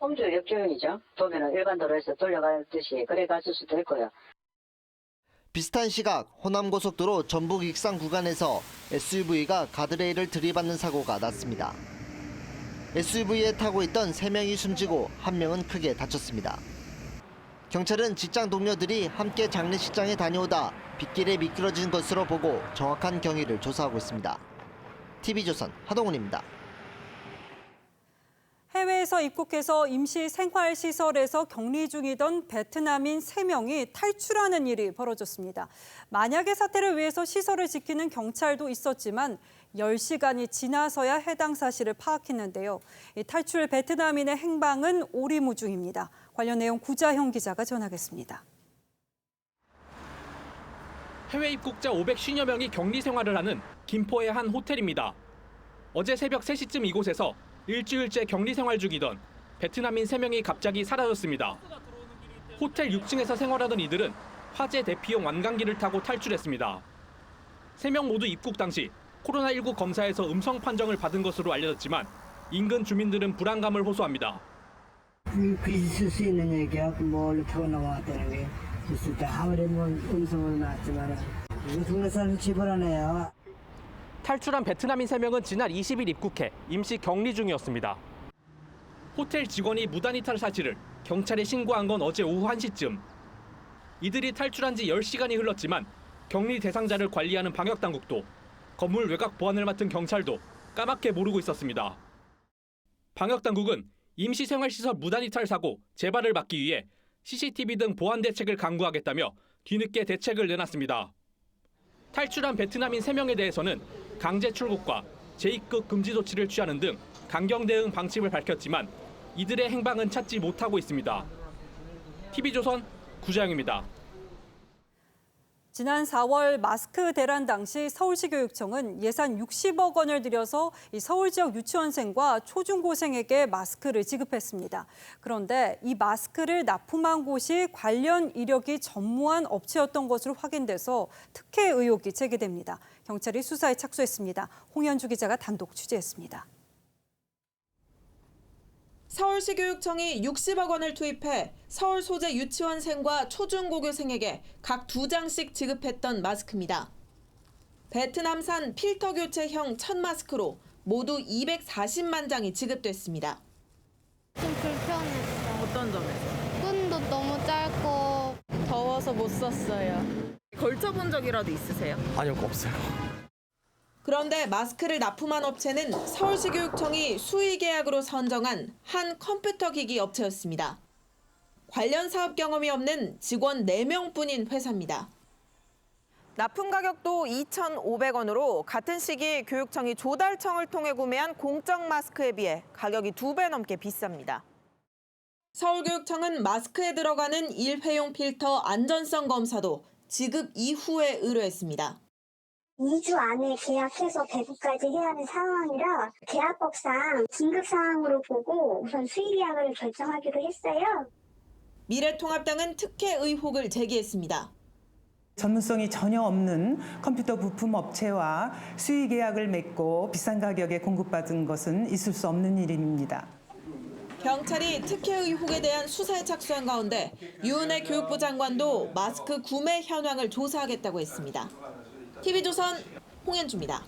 음주 역주행이죠. 도면은 일반 도로에서 돌려가듯이 그래 갔을 수도 있고요. 비슷한 시각 호남고속도로 전북 익산 구간에서 SUV가 가드레일을 들이받는 사고가 났습니다. SUV에 타고 있던 3명이 숨지고 1명은 크게 다쳤습니다. 경찰은 직장 동료들이 함께 장례식장에 다녀오다 빗길에 미끄러진 것으로 보고 정확한 경위를 조사하고 있습니다. TV조선 하동훈입니다. 해외에서 입국해서 임시 생활시설에서 격리 중이던 베트남인 3명이 탈출하는 일이 벌어졌습니다. 만약의 사태를 위해서 시설을 지키는 경찰도 있었지만 10시간이 지나서야 해당 사실을 파악했는데요. 이 탈출 베트남인의 행방은 오리무중입니다. 관련 내용 구자형 기자가 전하겠습니다. 해외 입국자 550여 명이 격리 생활을 하는 김포의 한 호텔입니다. 어제 새벽 3시쯤 이곳에서 일주일째 격리 생활 중이던 베트남인 3명이 갑자기 사라졌습니다. 호텔 6층에서 생활하던 이들은 화재 대피용 완강기를 타고 탈출했습니다. 3명 모두 입국 당시 코로나19 검사에서 음성 판정을 받은 것으로 알려졌지만 인근 주민들은 불안감을 호소합니다. 있을 수 있는 얘기야. 뭘 타고 나왔다는 게 있을 때 아무리 뭐 음성을 나왔지만 중국산 지불하네요. 탈출한 베트남인 3명은 지난 20일 입국해 임시 격리 중이었습니다. 호텔 직원이 무단 이탈 사실을 경찰에 신고한 건 어제 오후 1시쯤. 이들이 탈출한 지 10시간이 흘렀지만 격리 대상자를 관리하는 방역당국도 건물 외곽 보안을 맡은 경찰도 까맣게 모르고 있었습니다. 방역당국은 임시생활시설 무단 이탈 사고 재발을 막기 위해 CCTV 등 보안 대책을 강구하겠다며 뒤늦게 대책을 내놨습니다. 탈출한 베트남인 3명에 대해서는 강제 출국과 재입국 금지 조치를 취하는 등 강경 대응 방침을 밝혔지만 이들의 행방은 찾지 못하고 있습니다. TV조선 구자영입니다. 지난 4월 마스크 대란 당시 서울시 교육청은 예산 60억 원을 들여서 이 서울 지역 유치원생과 초중고생에게 마스크를 지급했습니다. 그런데 이 마스크를 납품한 곳이 관련 이력이 전무한 업체였던 것으로 확인돼서 특혜 의혹이 제기됩니다. 경찰이 수사에 착수했습니다. 홍현주 기자가 단독 취재했습니다. 서울시 교육청이 60억 원을 투입해 서울 소재 유치원생과 초중고교생에게 각 2장씩 지급했던 마스크입니다. 베트남산 필터 교체형 첫 마스크로 모두 240만 장이 지급됐습니다. 좀 불편했어요. 어떤 점에서? 끈도 너무 짧고 더워서 못 썼어요. 걸쳐본 적이라도 있으세요? 아니요, 없어요. 그런데 마스크를 납품한 업체는 서울시 교육청이 수의 계약으로 선정한 한 컴퓨터 기기 업체였습니다. 관련 사업 경험이 없는 직원 4명뿐인 회사입니다. 납품 가격도 2,500원으로 같은 시기 교육청이 조달청을 통해 구매한 공적 마스크에 비해 가격이 2배 넘게 비쌉니다. 서울교육청은 마스크에 들어가는 일회용 필터 안전성 검사도 지급 이후에 의뢰했습니다. 2주 안에 계약해서 배부까지 해야 하는 상황이라 계약법상 긴급사항으로 보고 우선 수의계약을 결정하기로 했어요. 미래통합당은 특혜 의혹을 제기했습니다. 전문성이 전혀 없는 컴퓨터 부품 업체와 수의 계약을 맺고 비싼 가격에 공급받은 것은 있을 수 없는 일입니다. 경찰이 특혜 의혹에 대한 수사에 착수한 가운데 유은혜 교육부 장관도 마스크 구매 현황을 조사하겠다고 했습니다. TV조선 홍현주입니다.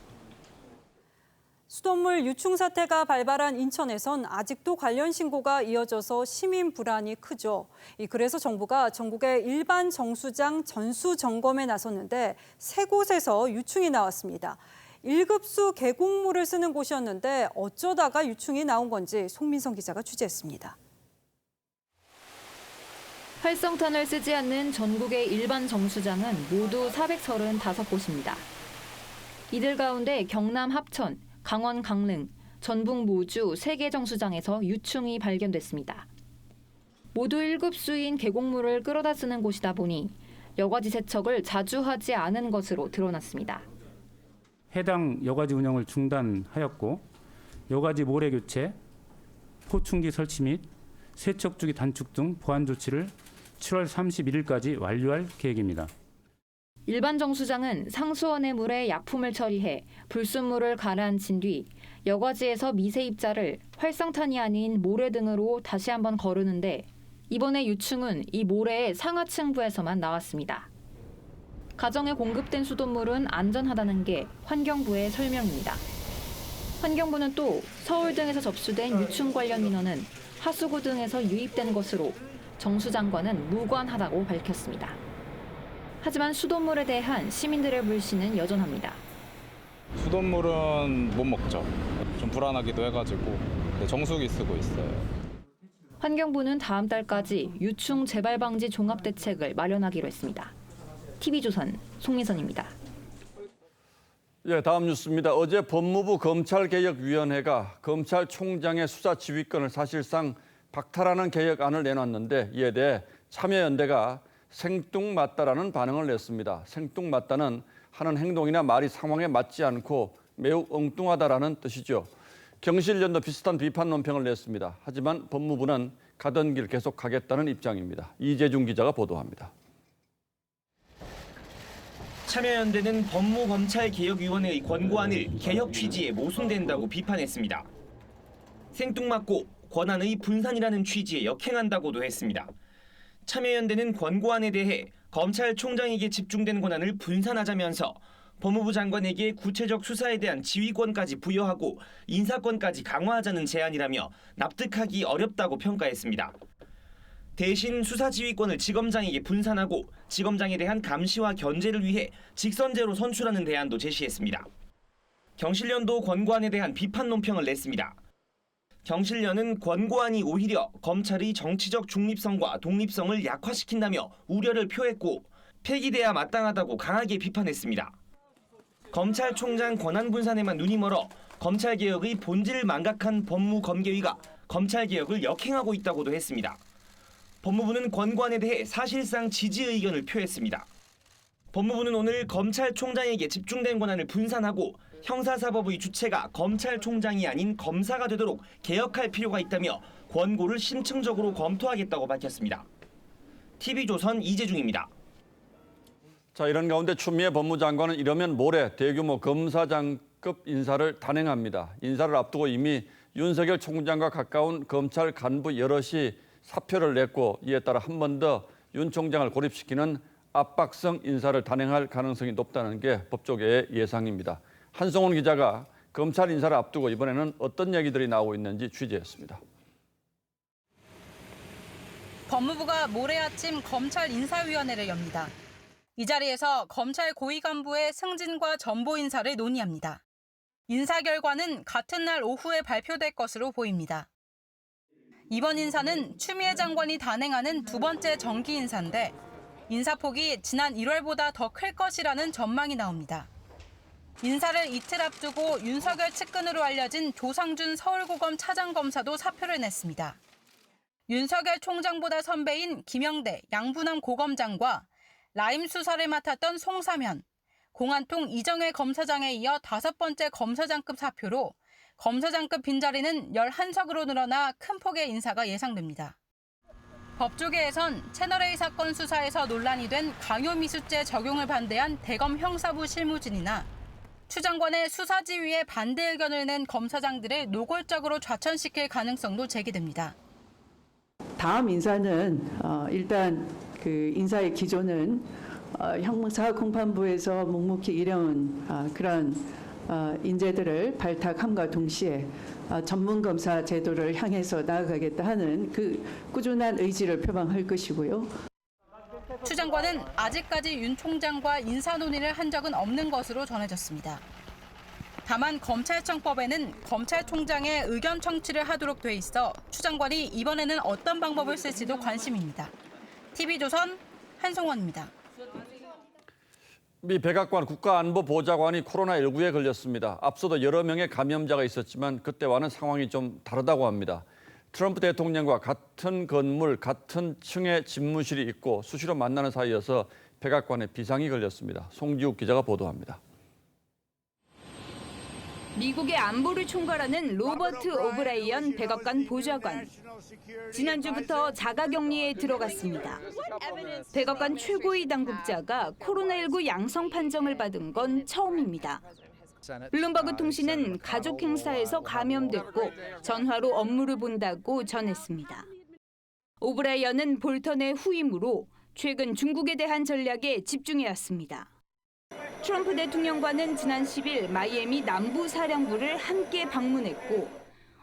수돗물 유충 사태가 발발한 인천에선 아직도 관련 신고가 이어져서 시민 불안이 크죠. 그래서 정부가 전국의 일반 정수장 전수 점검에 나섰는데 3곳에서 유충이 나왔습니다. 1급수 계곡물을 쓰는 곳이었는데 어쩌다가 유충이 나온 건지 송민성 기자가 취재했습니다. 활성탄을 쓰지 않는 전국의 일반 정수장은 모두 435곳입니다. 이들 가운데 경남 합천, 강원 강릉, 전북 모주 3개 정수장에서 유충이 발견됐습니다. 모두 1급수인 계곡물을 끌어다 쓰는 곳이다 보니 여과지 세척을 자주 하지 않은 것으로 드러났습니다. 해당 여과지 운영을 중단하였고 여과지 모래 교체, 포충기 설치 및 세척 주기 단축 등 보안 조치를 7월 31일까지 완료할 계획입니다. 일반 정수장은 상수원의 물에 약품을 처리해 불순물을 가라앉힌 뒤 여과지에서 미세 입자를 활성탄이 아닌 모래 등으로 다시 한번 거르는데 이번에 유충은 이 모래의 상하층부에서만 나왔습니다. 가정에 공급된 수돗물은 안전하다는 게 환경부의 설명입니다. 환경부는 또 서울 등에서 접수된 유충 관련 민원은 하수구 등에서 유입된 것으로 정수장과는 무관하다고 밝혔습니다. 하지만 수돗물에 대한 시민들의 불신은 여전합니다. 수돗물은 못 먹죠. 좀 불안하기도 해가지고 정수기 쓰고 있어요. 환경부는 다음 달까지 유충 재발 방지 종합 대책을 마련하기로 했습니다. TV조선 송민선입니다. 다음 뉴스입니다. 어제 법무부 검찰개혁위원회가 검찰총장의 수사 지휘권을 사실상 박탈하는 개혁안을 내놨는데 이에 대해 참여연대가 생뚱맞다라는 반응을 냈습니다. 생뚱맞다는 하는 행동이나 말이 상황에 맞지 않고 매우 엉뚱하다라는 뜻이죠. 경실련도 비슷한 비판 논평을 냈습니다. 하지만 법무부는 가던 길 계속 가겠다는 입장입니다. 이재중 기자가 보도합니다. 참여연대는 법무검찰개혁위원회의 권고안을 개혁 취지에 모순된다고 비판했습니다. 생뚱맞고 권한의 분산이라는 취지에 역행한다고도 했습니다. 참여연대는 권고안에 대해 검찰총장에게 집중된 권한을 분산하자면서 법무부 장관에게 구체적 수사에 대한 지휘권까지 부여하고 인사권까지 강화하자는 제안이라며 납득하기 어렵다고 평가했습니다. 대신 수사 지휘권을 지검장에게 분산하고 지검장에 대한 감시와 견제를 위해 직선제로 선출하는 대안도 제시했습니다. 경실련도 권고안에 대한 비판 논평을 냈습니다. 경실련은 권고안이 오히려 검찰의 정치적 중립성과 독립성을 약화시킨다며 우려를 표했고 폐기돼야 마땅하다고 강하게 비판했습니다. 검찰총장 권한 분산에만 눈이 멀어 검찰개혁의 본질을 망각한 법무검개위가 검찰개혁을 역행하고 있다고도 했습니다. 법무부는 권고안에 대해 사실상 지지 의견을 표했습니다. 법무부는 오늘 검찰총장에게 집중된 권한을 분산하고 형사사법의 주체가 검찰총장이 아닌 검사가 되도록 개혁할 필요가 있다며 권고를 심층적으로 검토하겠다고 밝혔습니다. TV조선 이재중입니다. 자, 이런 가운데 추미애 법무장관은 이러면 모레 대규모 검사장급 인사를 단행합니다. 인사를 앞두고 이미 윤석열 총장과 가까운 검찰 간부 여럿이 사표를 냈고 이에 따라 한 번 더 윤 총장을 고립시키는 압박성 인사를 단행할 가능성이 높다는 게 법조계의 예상입니다. 한송원 기자가 검찰 인사를 앞두고 이번에는 어떤 얘기들이 나오고 있는지 취재했습니다. 법무부가 모레 아침 검찰 인사위원회를 엽니다. 이 자리에서 검찰 고위 간부의 승진과 전보 인사를 논의합니다. 인사 결과는 같은 날 오후에 발표될 것으로 보입니다. 이번 인사는 추미애 장관이 단행하는 두 번째 정기 인사인데 인사폭이 지난 1월보다 더 클 것이라는 전망이 나옵니다. 인사를 이틀 앞두고 윤석열 측근으로 알려진 조상준 서울고검 차장검사도 사표를 냈습니다. 윤석열 총장보다 선배인 김영대 양부남 고검장과 라임 수사를 맡았던 송삼현, 공안통 이정회 검사장에 이어 5번째 검사장급 사표로 검사장급 빈자리는 11석으로 늘어나 큰 폭의 인사가 예상됩니다. 법조계에선 채널A 사건 수사에서 논란이 된 강요미수죄 적용을 반대한 대검 형사부 실무진이나 추 장관의 수사 지휘에 반대 의견을 낸 검사장들을 노골적으로 좌천시킬 가능성도 제기됩니다. 다음 인사는 일단 그 인사의 기조는 형사 공판부에서 묵묵히 일해온 그런 인재들을 발탁함과 동시에 전문 검사 제도를 향해서 나아가겠다 하는 그 꾸준한 의지를 표방할 것이고요. 추 장관은 아직까지 윤 총장과 인사 논의를 한 적은 없는 것으로 전해졌습니다. 다만 검찰청법에는 검찰총장의 의견 청취를 하도록 돼 있어 추 장관이 이번에는 어떤 방법을 쓸지도 관심입니다. TV조선 한송원입니다. 미 백악관 국가안보보좌관이 코로나19에 걸렸습니다. 앞서도 여러 명의 감염자가 있었지만 그때와는 상황이 좀 다르다고 합니다. 트럼프 대통령과 같은 건물, 같은 층에 집무실이 있고 수시로 만나는 사이여서 백악관에 비상이 걸렸습니다. 송지욱 기자가 보도합니다. 미국의 안보를 총괄하는 로버트 오브라이언 백악관 보좌관. 지난주부터 자가격리에 들어갔습니다. 백악관 최고의 당국자가 코로나19 양성 판정을 받은 건 처음입니다. 블룸버그 통신은 가족 행사에서 감염됐고 전화로 업무를 본다고 전했습니다. 오브라이언은 볼턴의 후임으로 최근 중국에 대한 전략에 집중해왔습니다. 트럼프 대통령과는 지난 10일 마이애미 남부사령부를 함께 방문했고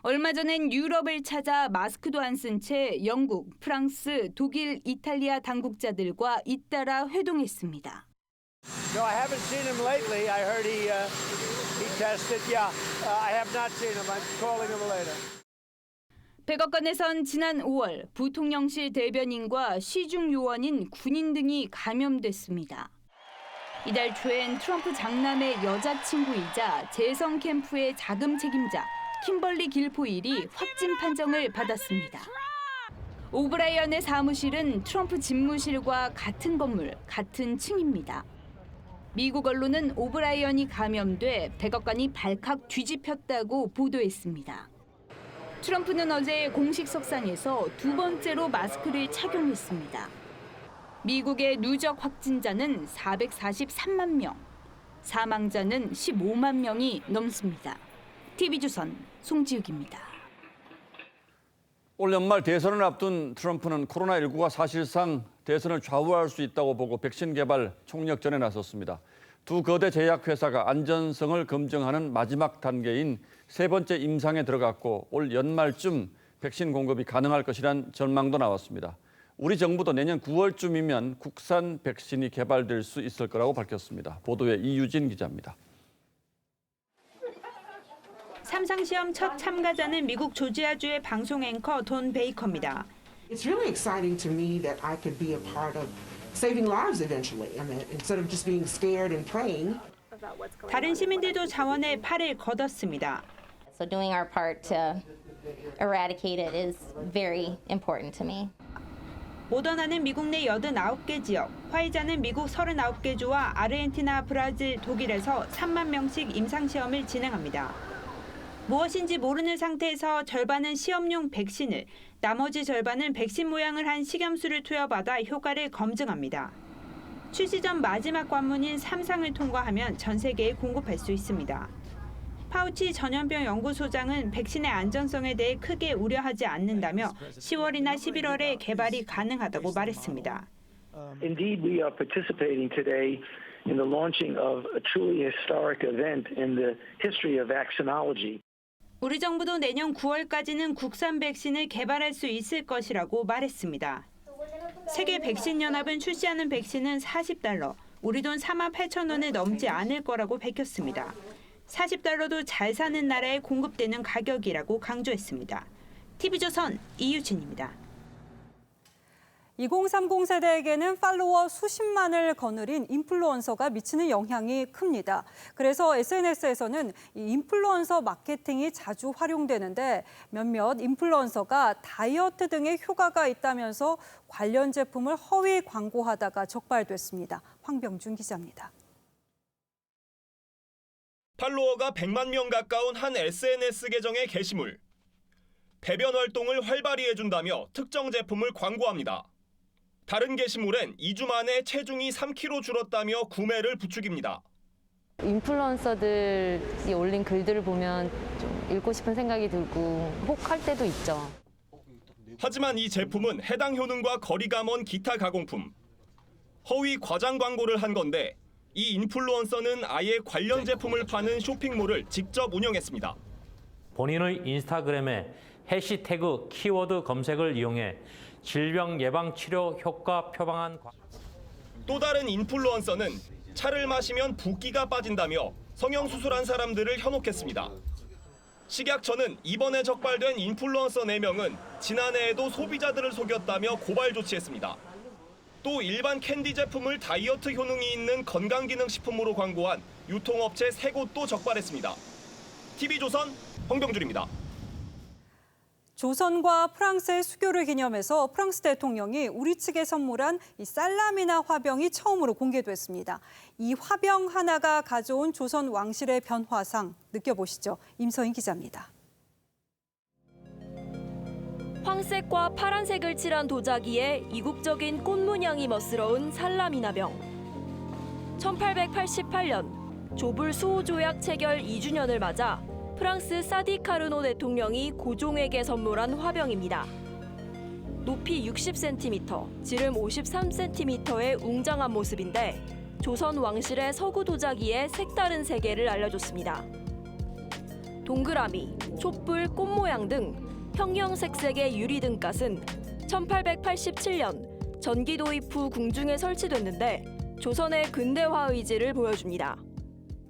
얼마 전엔 유럽을 찾아 마스크도 안 쓴 채 영국, 프랑스, 독일, 이탈리아 당국자들과 잇따라 회동했습니다. No, I haven't seen him lately. I heard he tested. Yeah, I have not seen him. I'm calling him later. 백악관에선 지난 5월 부통령실 대변인과 시중 요원인 군인 등이 감염됐습니다. 이달 초엔 트럼프 장남의 여자친구이자 재선 캠프의 자금 책임자 킴벌리 길포일이 확진 판정을 받았습니다. 오브라이언의 사무실은 트럼프 집무실과 같은 건물, 같은 층입니다. 미국 언론은 오브라이언이 감염돼 백악관이 발칵 뒤집혔다고 보도했습니다. 트럼프는 어제 공식 석상에서 두 번째로 마스크를 착용했습니다. 미국의 누적 확진자는 443만 명, 사망자는 15만 명이 넘습니다. TV조선 송지욱입니다. 올 연말 대선을 앞둔 트럼프는 코로나19가 사실상 대선을 좌우할 수 있다고 보고 백신 개발 총력전에 나섰습니다. 두 거대 제약회사가 안전성을 검증하는 마지막 단계인 세 번째 임상에 들어갔고 올 연말쯤 백신 공급이 가능할 것이란 전망도 나왔습니다. 우리 정부도 내년 9월쯤이면 국산 백신이 개발될 수 있을 거라고 밝혔습니다. 보도에 이유진 기자입니다. 삼상시험 첫 참가자는 미국 조지아주의 방송 앵커 돈 베이커입니다. It's really exciting to me that I could be a part of saving lives eventually. I mean, instead of just being scared and praying. 다른 시민들도 자원에 팔을 걷었습니다. So doing our part to eradicate it is very important to me. 모더나는 미국 내 89개 지역, 화이자는 미국 39개 주와 아르헨티나, 브라질, 독일에서 3만 명씩 임상시험을 진행합니다. 무엇인지 모르는 상태에서 절반은 시험용 백신을, 나머지 절반은 백신 모양을 한 식염수를 투여받아 효과를 검증합니다. 출시 전 마지막 관문인 3상을 통과하면 전 세계에 공급할 수 있습니다. 파우치 전염병 연구소장은 백신의 안전성에 대해 크게 우려하지 않는다며 10월이나 11월에 개발이 가능하다고 말했습니다. Indeed, we are participating today in the launching of a truly historic event in the history of vaccinology. 우리 정부도 내년 9월까지는 국산 백신을 개발할 수 있을 것이라고 말했습니다. 세계 백신 연합은 출시하는 백신은 $40, 우리 돈 48,000원을 넘지 않을 거라고 밝혔습니다. $40도 잘 사는 나라에 공급되는 가격이라고 강조했습니다. TV조선 이유진입니다. 2030 세대에게는 팔로워 수십만을 거느린 인플루언서가 미치는 영향이 큽니다. 그래서 SNS에서는 이 인플루언서 마케팅이 자주 활용되는데 몇몇 인플루언서가 다이어트 등의 효과가 있다면서 관련 제품을 허위 광고하다가 적발됐습니다. 황병준 기자입니다. 팔로워가 100만 명 가까운 한 SNS 계정의 게시물. 배변 활동을 활발히 해준다며 특정 제품을 광고합니다. 다른 게시물엔 2주 만에 체중이 3kg 줄었다며 구매를 부추깁니다. 인플루언서들이 올린 글들을 보면 좀 읽고 싶은 생각이 들고 혹할 때도 있죠. 하지만 이 제품은 해당 효능과 거리가 먼 기타 가공품. 허위 과장 광고를 한 건데 이 인플루언서는 아예 관련 제품을 파는 쇼핑몰을 직접 운영했습니다. 본인의 인스타그램에 해시태그 키워드 검색을 이용해 질병 예방 치료 효과 표방한 또 다른 인플루언서는 차를 마시면 붓기가 빠진다며 성형수술한 사람들을 현혹했습니다. 식약처는 이번에 적발된 인플루언서 4명은 지난해에도 소비자들을 속였다며 고발 조치했습니다. 또 일반 캔디 제품을 다이어트 효능이 있는 건강기능식품으로 광고한 유통업체 3곳도 적발했습니다. TV조선 황병준입니다. 조선과 프랑스의 수교를 기념해서 프랑스 대통령이 우리 측에 선물한 이 살라미나 화병이 처음으로 공개됐습니다. 이 화병 하나가 가져온 조선 왕실의 변화상 느껴보시죠. 임서인 기자입니다. 황색과 파란색을 칠한 도자기에 이국적인 꽃 문양이 멋스러운 살라미나병. 1888년 조불 수호 조약 체결 2주년을 맞아 프랑스 사디 카르노 대통령이 고종에게 선물한 화병입니다. 높이 60cm, 지름 53cm의 웅장한 모습인데 조선 왕실의 서구 도자기의 색다른 세계를 알려줬습니다. 동그라미, 촛불, 꽃 모양 등 형형색색의 유리 등갓은 1887년 전기 도입 후 궁중에 설치됐는데 조선의 근대화 의지를 보여줍니다.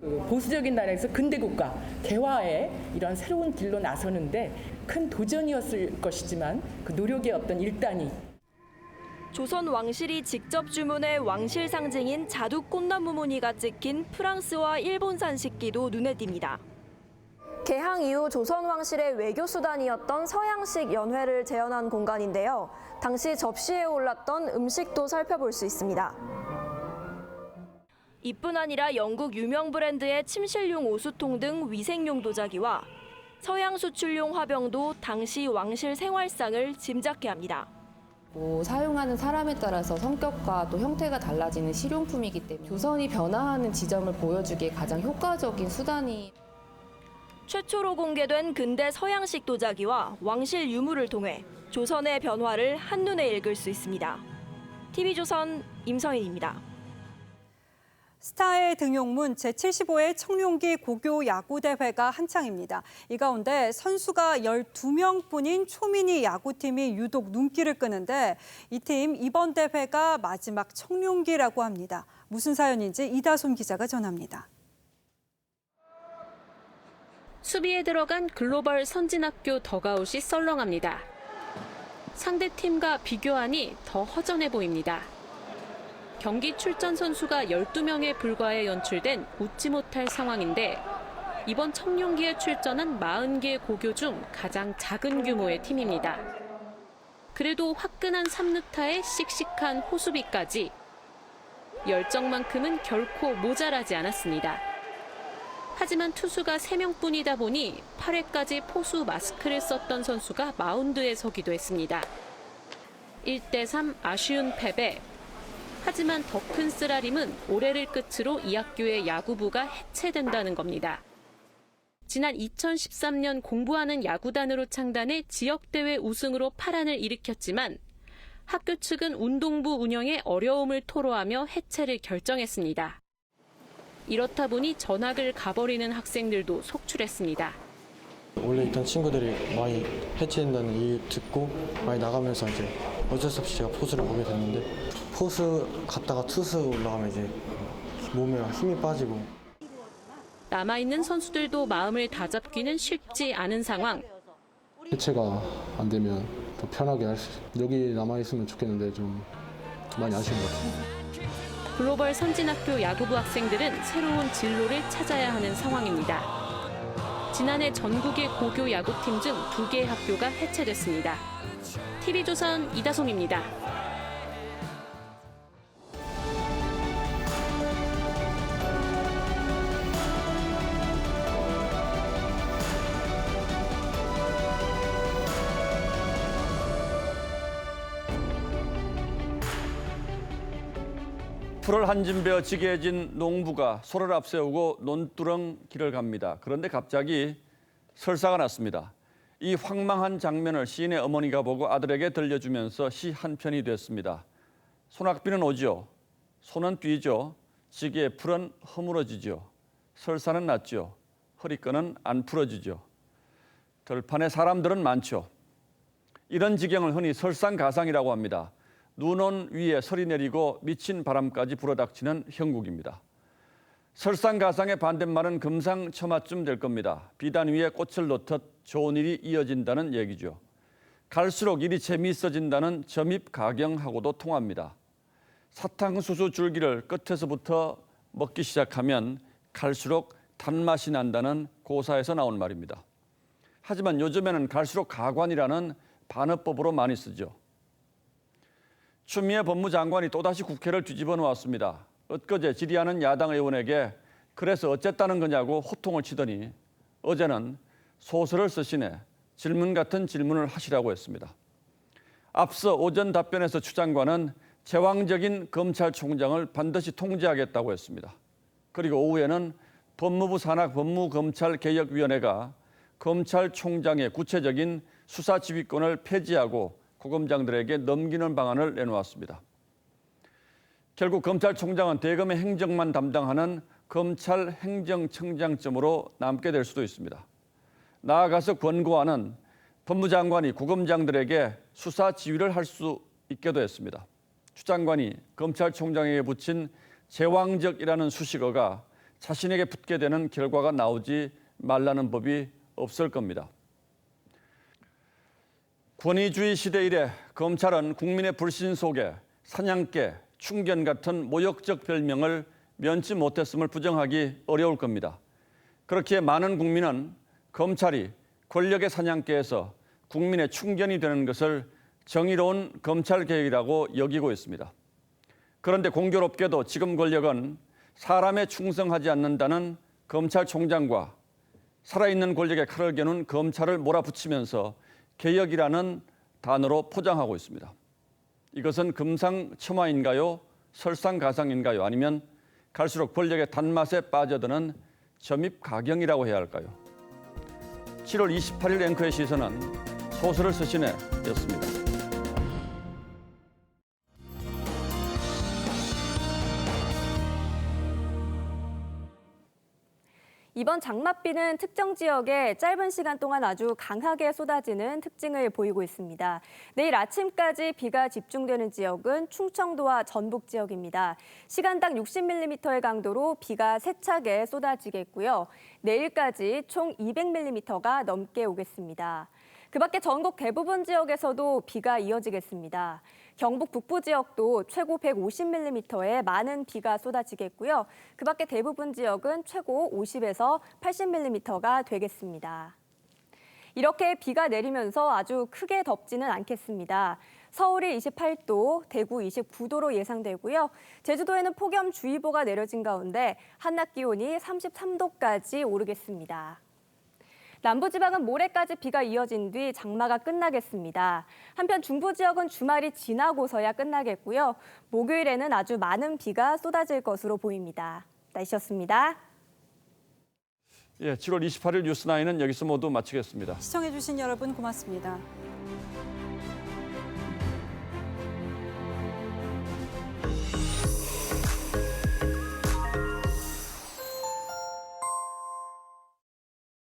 보수적인 나라에서 근대국가 개화에 이런 새로운 길로 나서는데 큰 도전이었을 것이지만 그 노력의 어떤 일단이 조선 왕실이 직접 주문해 왕실 상징인 자두 꽃나무 무늬가 찍힌 프랑스와 일본산 식기도 눈에 띕니다. 개항 이후 조선 왕실의 외교 수단이었던 서양식 연회를 재현한 공간인데요. 당시 접시에 올랐던 음식도 살펴볼 수 있습니다. 이뿐 아니라 영국 유명 브랜드의 침실용 오수통 등 위생용 도자기와 서양 수출용 화병도 당시 왕실 생활상을 짐작케 합니다. 사용하는 사람에 따라서 성격과 또 형태가 달라지는 실용품이기 때문에 조선이 변화하는 지점을 보여주기에 가장 효과적인 수단이 최초로 공개된 근대 서양식 도자기와 왕실 유물을 통해 조선의 변화를 한눈에 읽을 수 있습니다. TV조선 임성인입니다. 스타의 등용문 제75회 청룡기 고교 야구대회가 한창입니다. 이 가운데 선수가 12명뿐인 초미니 야구팀이 유독 눈길을 끄는데 이 팀 이번 대회가 마지막 청룡기라고 합니다. 무슨 사연인지 이다솜 기자가 전합니다. 수비에 들어간 글로벌 선진학교 덕아웃이 썰렁합니다. 상대팀과 비교하니 더 허전해 보입니다. 경기 출전 선수가 12명에 불과해 연출된 웃지 못할 상황인데 이번 청룡기에 출전한 40개 고교 중 가장 작은 규모의 팀입니다. 그래도 화끈한 3루타에 씩씩한 호수비까지 열정만큼은 결코 모자라지 않았습니다. 하지만 투수가 3명뿐이다 보니 8회까지 포수 마스크를 썼던 선수가 마운드에 서기도 했습니다. 1대3 아쉬운 패배. 하지만 더 큰 쓰라림은 올해를 끝으로 이 학교의 야구부가 해체된다는 겁니다. 지난 2013년 공부하는 야구단으로 창단해 지역대회 우승으로 파란을 일으켰지만 학교 측은 운동부 운영에 어려움을 토로하며 해체를 결정했습니다. 이렇다 보니 전학을 가버리는 학생들도 속출했습니다. 원래 있던 친구들이 많이 해체된다는 이유 듣고 많이 나가면서 이제 어쩔 수 없이 제가 포수를 보게 됐는데 포수 갔다가 투수 올라가면 이제 몸에 힘이 빠지고 남아있는 선수들도 마음을 다잡기는 쉽지 않은 상황. 해체가 안 되면 더 편하게 할 수 여기 남아있으면 좋겠는데 좀 많이 아쉬운 것 같아요. 글로벌 선진학교 야구부 학생들은 새로운 진로를 찾아야 하는 상황입니다. 지난해 전국의 고교 야구팀 중 2개의 학교가 해체됐습니다. TV조선 이다솜입니다. 풀을 한짐 베어 지게해진 농부가 소를 앞세우고 논두렁 길을 갑니다. 그런데 갑자기 설사가 났습니다. 이 황망한 장면을 시인의 어머니가 보고 아들에게 들려주면서 시 한 편이 됐습니다. 소낙비는 오죠. 소는 뛰죠. 지게의 풀은 허물어지죠. 설사는 났죠. 허리끈은 안 풀어지죠. 들판에 사람들은 많죠. 이런 지경을 흔히 설상가상이라고 합니다. 눈온 위에 설이 내리고 미친 바람까지 불어닥치는 형국입니다. 설상가상의 반대말은 금상첨화쯤 될 겁니다. 비단 위에 꽃을 놓듯 좋은 일이 이어진다는 얘기죠. 갈수록 일이 재미있어진다는 점입가경하고도 통합니다. 사탕수수 줄기를 끝에서부터 먹기 시작하면 갈수록 단맛이 난다는 고사에서 나온 말입니다. 하지만 요즘에는 갈수록 가관이라는 반어법으로 많이 쓰죠. 추미애 법무장관이 또다시 국회를 뒤집어 놓았습니다. 엊그제 질의하는 야당 의원에게 그래서 어쨌다는 거냐고 호통을 치더니 어제는 소설을 쓰시네 질문 같은 질문을 하시라고 했습니다. 앞서 오전 답변에서 추 장관은 제왕적인 검찰총장을 반드시 통제하겠다고 했습니다. 그리고 오후에는 법무부 산하 법무검찰개혁위원회가 검찰총장의 구체적인 수사 지휘권을 폐지하고 고검장들에게 넘기는 방안을 내놓았습니다. 결국 검찰총장은 대검의 행정만 담당하는 검찰행정청장쯤으로 남게 될 수도 있습니다. 나아가서 권고안은 법무장관이 고검장들에게 수사 지휘를 할 수 있게도 했습니다. 추 장관이 검찰총장에게 붙인 제왕적이라는 수식어가 자신에게 붙게 되는 결과가 나오지 말라는 법이 없을 겁니다. 권위주의 시대 이래 검찰은 국민의 불신 속에 사냥개, 충견 같은 모욕적 별명을 면치 못했음을 부정하기 어려울 겁니다. 그렇기에 많은 국민은 검찰이 권력의 사냥개에서 국민의 충견이 되는 것을 정의로운 검찰개혁이라고 여기고 있습니다. 그런데 공교롭게도 지금 권력은 사람에 충성하지 않는다는 검찰총장과 살아있는 권력의 칼을 겨눈 검찰을 몰아붙이면서 개혁이라는 단어로 포장하고 있습니다. 이것은 금상첨화인가요? 설상가상인가요? 아니면 갈수록 권력의 단맛에 빠져드는 점입가경이라고 해야 할까요? 7월 28일 앵커의 시선은 소설을 서신해였습니다. 이번 장맛비는 특정 지역에 짧은 시간 동안 아주 강하게 쏟아지는 특징을 보이고 있습니다. 내일 아침까지 비가 집중되는 지역은 충청도와 전북 지역입니다. 시간당 60mm의 강도로 비가 세차게 쏟아지겠고요. 내일까지 총 200mm가 넘게 오겠습니다. 그 밖에 전국 대부분 지역에서도 비가 이어지겠습니다. 경북 북부 지역도 최고 150mm의 많은 비가 쏟아지겠고요. 그 밖에 대부분 지역은 최고 50에서 80mm가 되겠습니다. 이렇게 비가 내리면서 아주 크게 덥지는 않겠습니다. 서울이 28도, 대구 29도로 예상되고요. 제주도에는 폭염주의보가 내려진 가운데 한낮 기온이 33도까지 오르겠습니다. 남부지방은 모레까지 비가 이어진 뒤 장마가 끝나겠습니다. 한편 중부 지역은 주말이 지나고서야 끝나겠고요. 목요일에는 아주 많은 비가 쏟아질 것으로 보입니다. 날씨였습니다. 예, 7월 28일 뉴스9은 여기서 모두 마치겠습니다. 시청해주신 여러분 고맙습니다.